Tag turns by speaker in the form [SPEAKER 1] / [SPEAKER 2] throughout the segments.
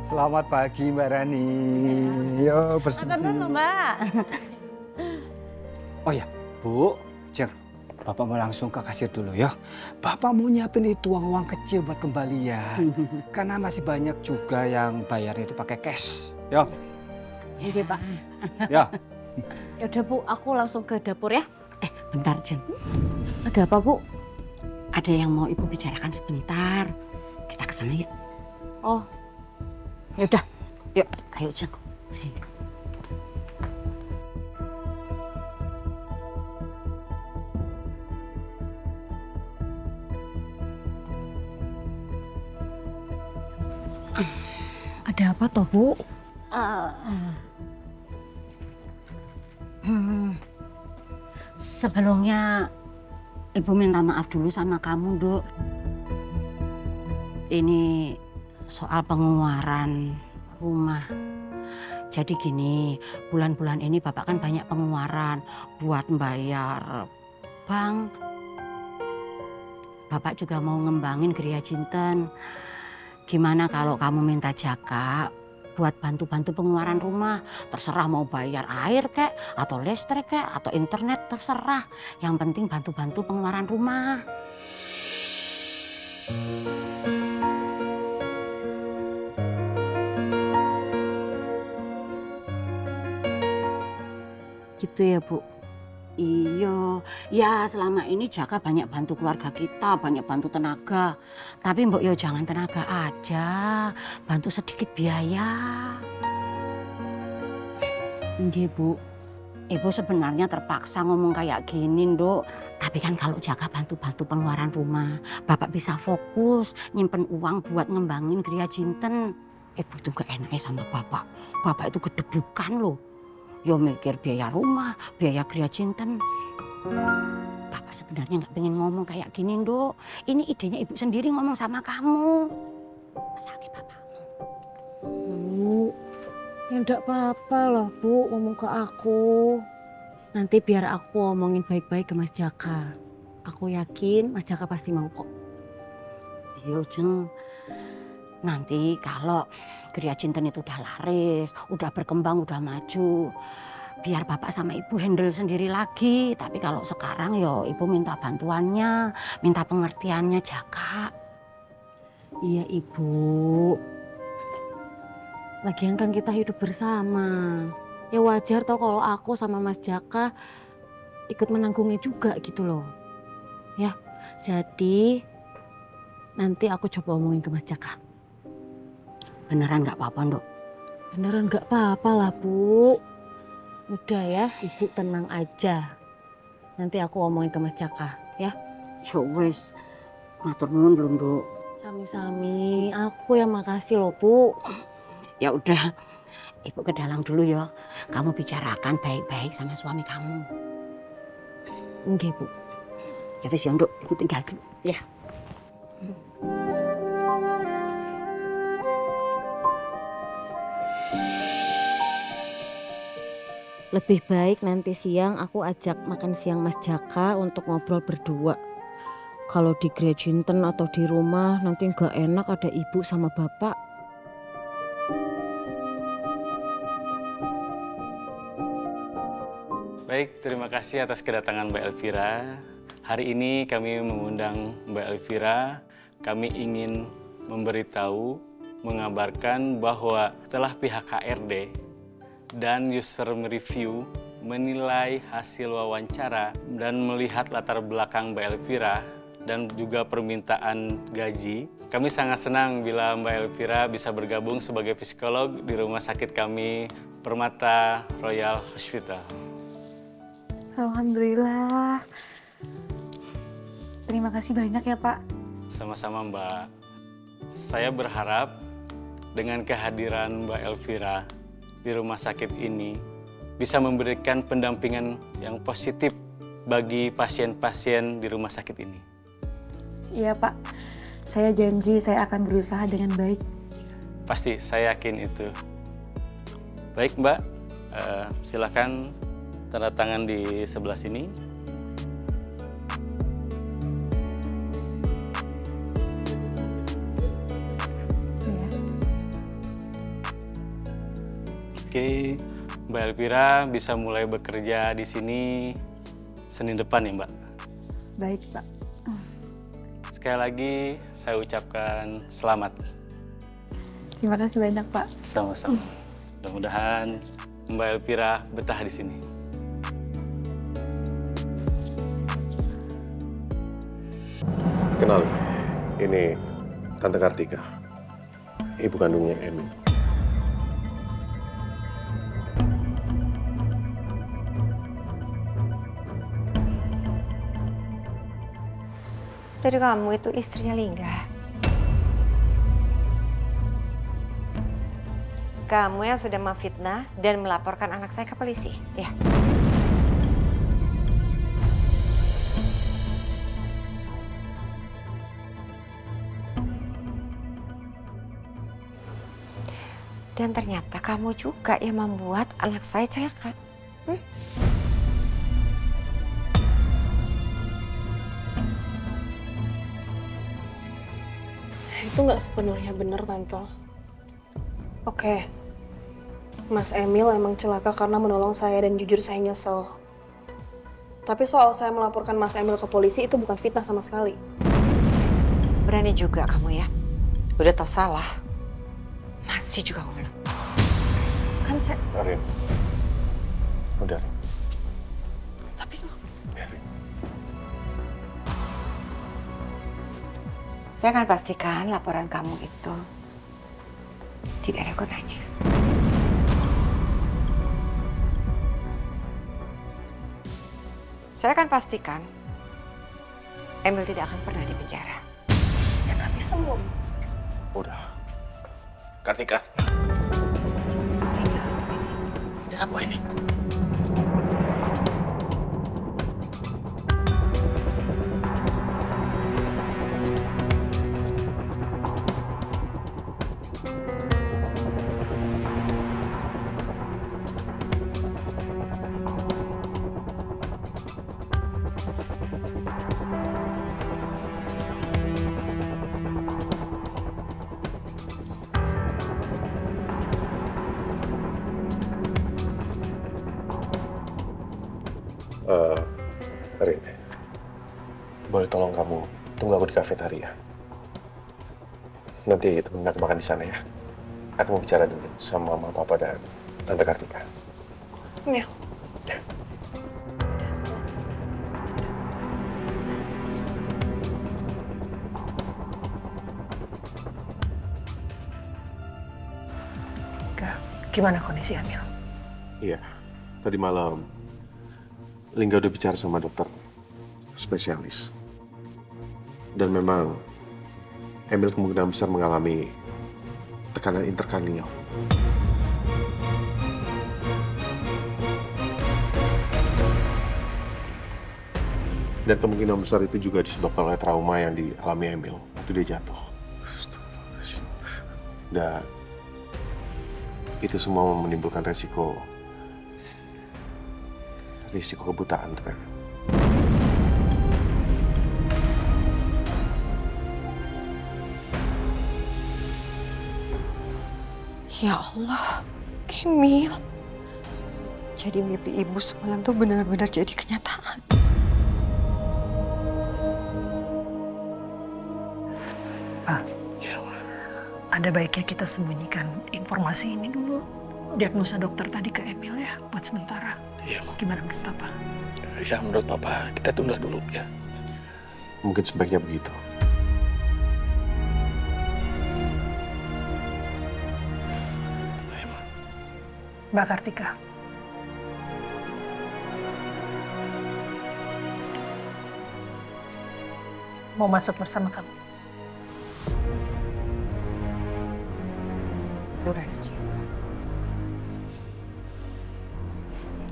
[SPEAKER 1] Selamat pagi Mbak Rani. Yo bersih-bersih.
[SPEAKER 2] Makan dulu, Mbak.
[SPEAKER 1] Oh ya, Bu, Jeng, Bapak mau langsung ke kasir dulu ya. Bapak mau nyiapin itu uang-uang kecil buat kembalian. Karena masih banyak juga yang bayarnya itu pakai cash. Yo.
[SPEAKER 2] Iya, Pak.
[SPEAKER 1] Ya.
[SPEAKER 2] Yaudah, Bu, aku langsung ke dapur ya.
[SPEAKER 3] Bentar, Jeng.
[SPEAKER 2] Ada apa, Bu?
[SPEAKER 3] Ada yang mau Ibu bicarakan sebentar. Kita ke sana yuk.
[SPEAKER 2] Oh, yaudah.
[SPEAKER 3] Yuk, ayo Jeng.
[SPEAKER 2] Ada apa toh, Bu?
[SPEAKER 3] Sebelumnya Ibu minta maaf dulu sama kamu, Duk. Ini soal pengeluaran rumah. Jadi gini, bulan-bulan ini Bapak kan banyak pengeluaran buat membayar bank. Bapak juga mau ngembangin Geria Cinten. Gimana kalau kamu minta Jaka buat bantu-bantu pengeluaran rumah? Terserah mau bayar air kek, atau listrik kek, atau internet, terserah. Yang penting bantu-bantu pengeluaran rumah.
[SPEAKER 2] Gitu ya, Bu?
[SPEAKER 3] Iya, ya selama ini Jaka banyak bantu keluarga kita, banyak bantu tenaga. Tapi Mbok yo jangan tenaga aja, bantu sedikit biaya.
[SPEAKER 2] Nggih, Bu.
[SPEAKER 3] Ibu sebenarnya terpaksa ngomong kayak gini, Nduk. Tapi kan kalau Jaka bantu-bantu pengeluaran rumah, Bapak bisa fokus nyimpen uang buat ngembangin Geria Cinten. Ibu itu gak enaknya sama Bapak. Bapak itu gedebukan loh. Yo mikir biaya rumah, biaya Geria Cinten. Bapak sebenarnya nggak pengen ngomong kayak gini, Nduk. Ini idenya Ibu sendiri ngomong sama kamu. Sakit bapakmu.
[SPEAKER 2] Bu, ya enggak apa-apa loh, Bu, ngomong ke aku. Nanti biar aku omongin baik-baik ke Mas Jaka. Aku yakin Mas Jaka pasti mau kok.
[SPEAKER 3] Iya, Jeng. Nanti kalau Geria Cinten itu udah laris, udah berkembang, udah maju, biar Bapak sama Ibu handle sendiri lagi. Tapi kalau sekarang yo Ibu minta bantuannya, minta pengertiannya Jaka.
[SPEAKER 2] Iya, Ibu. Lagian kan kita hidup bersama. Ya wajar tau kalau aku sama Mas Jaka ikut menanggungnya juga gitu loh. Ya, jadi nanti aku coba omongin ke Mas Jaka.
[SPEAKER 3] Beneran nggak apa-apa, Nduk?
[SPEAKER 2] Beneran nggak apa-apa lah, Bu. Udah ya, Ibu tenang aja. Nanti aku omongin ke Mas Jaka, ya.
[SPEAKER 3] Ya wes, matur nuwun belum, Nduk?
[SPEAKER 2] Sami-sami, aku yang makasih loh, Bu.
[SPEAKER 3] Ya udah, Ibu ke dalam dulu ya. Kamu bicarakan baik-baik sama suami kamu.
[SPEAKER 2] Nggih, Bu.
[SPEAKER 3] Ya wes ya, Nduk, Ibu tinggal dulu. Ya.
[SPEAKER 2] Lebih baik nanti siang aku ajak makan siang Mas Jaka untuk ngobrol berdua. Kalau di Geria Cinten atau di rumah nanti nggak enak ada Ibu sama Bapak.
[SPEAKER 4] Baik, terima kasih atas kedatangan Mbak Elvira. Hari ini kami mengundang Mbak Elvira. Kami ingin memberitahu, mengabarkan bahwa setelah pihak HRD dan user review menilai hasil wawancara dan melihat latar belakang Mbak Elvira dan juga permintaan gaji, kami sangat senang bila Mbak Elvira bisa bergabung sebagai psikolog di rumah sakit kami, Permata Royal Hospital.
[SPEAKER 5] Alhamdulillah. Terima kasih banyak ya, Pak.
[SPEAKER 4] Sama-sama, Mbak. Saya berharap dengan kehadiran Mbak Elvira di rumah sakit ini bisa memberikan pendampingan yang positif bagi pasien-pasien di rumah sakit ini.
[SPEAKER 5] Iya, Pak. Saya janji saya akan berusaha dengan baik.
[SPEAKER 4] Pasti, saya yakin itu. Baik, Mbak. Silakan tanda tangan di sebelah sini. Oke, Mbak Elvira bisa mulai bekerja di sini Senin depan ya, Mbak?
[SPEAKER 5] Baik, Pak.
[SPEAKER 4] Sekali lagi saya ucapkan selamat.
[SPEAKER 5] Terima kasih banyak, Pak.
[SPEAKER 4] Sama-sama. Mudah-mudahan Mbak Elvira betah di sini.
[SPEAKER 6] Kenal, ini Tante Kartika, ibu kandungnya Emil.
[SPEAKER 7] Jadi kamu itu istrinya Lingga. Kamu yang sudah memfitnah dan melaporkan anak saya ke polisi, ya? Dan ternyata kamu juga yang membuat anak saya celaka.
[SPEAKER 8] Itu nggak sepenuhnya benar, Tante. Oke, Mas Emil emang celaka karena menolong saya dan jujur saya nyesel. Tapi soal saya melaporkan Mas Emil ke polisi itu bukan fitnah sama sekali.
[SPEAKER 7] Berani juga kamu ya. Udah tau salah, masih juga ngulet. Kan saya...
[SPEAKER 6] Rin, udah Rin.
[SPEAKER 8] Tapi
[SPEAKER 6] Ya, Rin.
[SPEAKER 7] Saya akan pastikan laporan kamu itu tidak ada gunanya. Saya akan pastikan Emil tidak akan pernah dipenjara.
[SPEAKER 8] Ya tapi sebelum.
[SPEAKER 6] Udah. Kartika. Ada apa ini? Rin, boleh tolong kamu tunggu aku di kafetaria. Nanti temen aku makan di sana ya. Aku mau bicara dulu sama Mama, Papa, dan Tante Kartika.
[SPEAKER 8] Ya.
[SPEAKER 6] Ya.
[SPEAKER 8] Gimana kondisi Emil?
[SPEAKER 6] Iya, tadi malam Lingga udah bicara sama dokter spesialis. Dan memang Emil kemungkinan besar mengalami tekanan interkranial. Dan kemungkinan besar itu juga disebabkan oleh trauma yang dialami Emil waktu dia jatuh. Dan itu semua menimbulkan resiko kebutaan untuk Emil.
[SPEAKER 7] Ya Allah, Emil. Jadi mimpi ibu semalam tuh benar-benar jadi kenyataan.
[SPEAKER 9] Ada baiknya kita sembunyikan informasi ini dulu. Diagnosa dokter tadi ke Emil ya, buat sementara.
[SPEAKER 10] Iya, Ma.
[SPEAKER 9] Gimana menurut Papa?
[SPEAKER 10] Ya, menurut Papa, kita tunda dulu ya.
[SPEAKER 6] Mungkin sebaiknya begitu.
[SPEAKER 10] Ayo, Ma.
[SPEAKER 9] Mbak Kartika. Mau masuk bersama kamu?
[SPEAKER 7] Udah aja.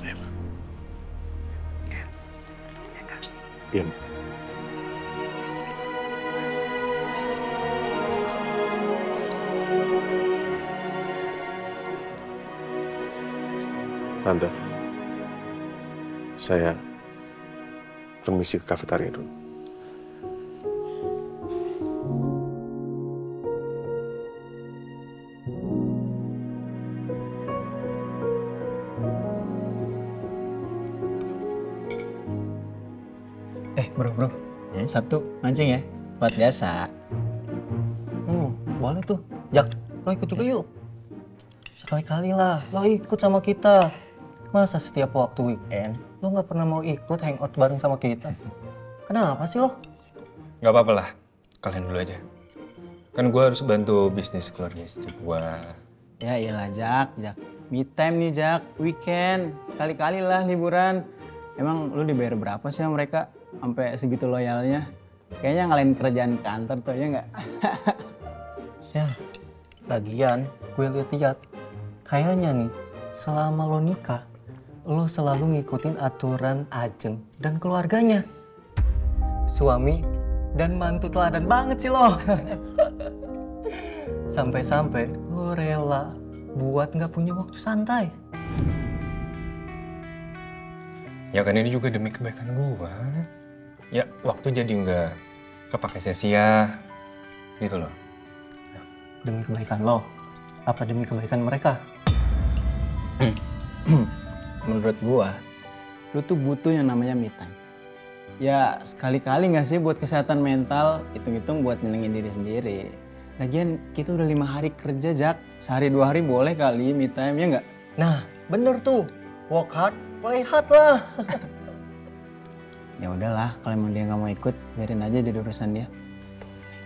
[SPEAKER 10] Ayo, Ma.
[SPEAKER 6] Iya, Ma. Tante, saya permisi ke kafetaria dulu.
[SPEAKER 11] Bro, Sabtu mancing ya? Buat biasa.
[SPEAKER 12] Boleh tuh. Jak, lo ikut juga yuk. Sekali-kali lah, lo ikut sama kita. Masa setiap waktu weekend, lo nggak pernah mau ikut hangout bareng sama kita? Kenapa sih lo?
[SPEAKER 13] Gak apa-apa lah, kalian dulu aja. Kan gue harus bantu bisnis keluarga istri gue.
[SPEAKER 11] Ya iyalah Jak. Me time nih Jak, weekend. Kali-kali lah liburan. Emang lu dibayar berapa sih sama mereka? Sampai segitu loyalnya? Kayaknya ngalahin kerjaan kantor tuh, ya nggak?
[SPEAKER 12] Ya, lagian gue lihat kayaknya nih selama lo nikah, lo selalu ngikutin aturan Ajeng dan keluarganya. Suami dan mantu teladan banget sih lo. Sampai-sampai lo rela buat nggak punya waktu santai.
[SPEAKER 13] Ya kan ini juga demi kebaikan gue. Ya waktu jadi nggak kepake sia-sia gitu loh.
[SPEAKER 12] Demi kebaikan lo, apa demi kebaikan mereka?
[SPEAKER 11] Menurut gua, lu tuh butuh yang namanya me time. Ya sekali-kali nggak sih buat kesehatan mental, hitung-hitung buat nyenengin diri sendiri. Lagian kita udah 5 hari kerja Jak, sehari 2 hari boleh kali me time, ya nggak?
[SPEAKER 12] Nah bener tuh, work hard, play hard lah.
[SPEAKER 11] Ya udahlah, kalau emang dia nggak mau ikut, biarin aja dia urusan dia.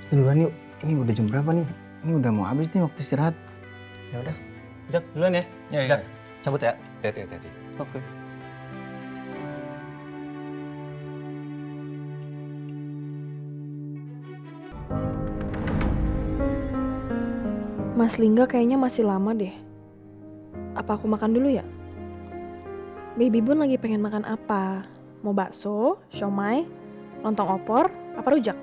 [SPEAKER 11] Duluan yuk, ini udah jam berapa nih? Ini udah mau habis nih waktu istirahat.
[SPEAKER 12] Ya udah, Jak duluan ya.
[SPEAKER 13] Ya.
[SPEAKER 12] Jak, cabut ya.
[SPEAKER 13] Hati-hati.
[SPEAKER 12] Oke.
[SPEAKER 8] Mas Lingga kayaknya masih lama deh. Apa aku makan dulu ya? Baby Bun lagi pengen makan apa? Mau bakso, siomay, lontong opor, apa rujak?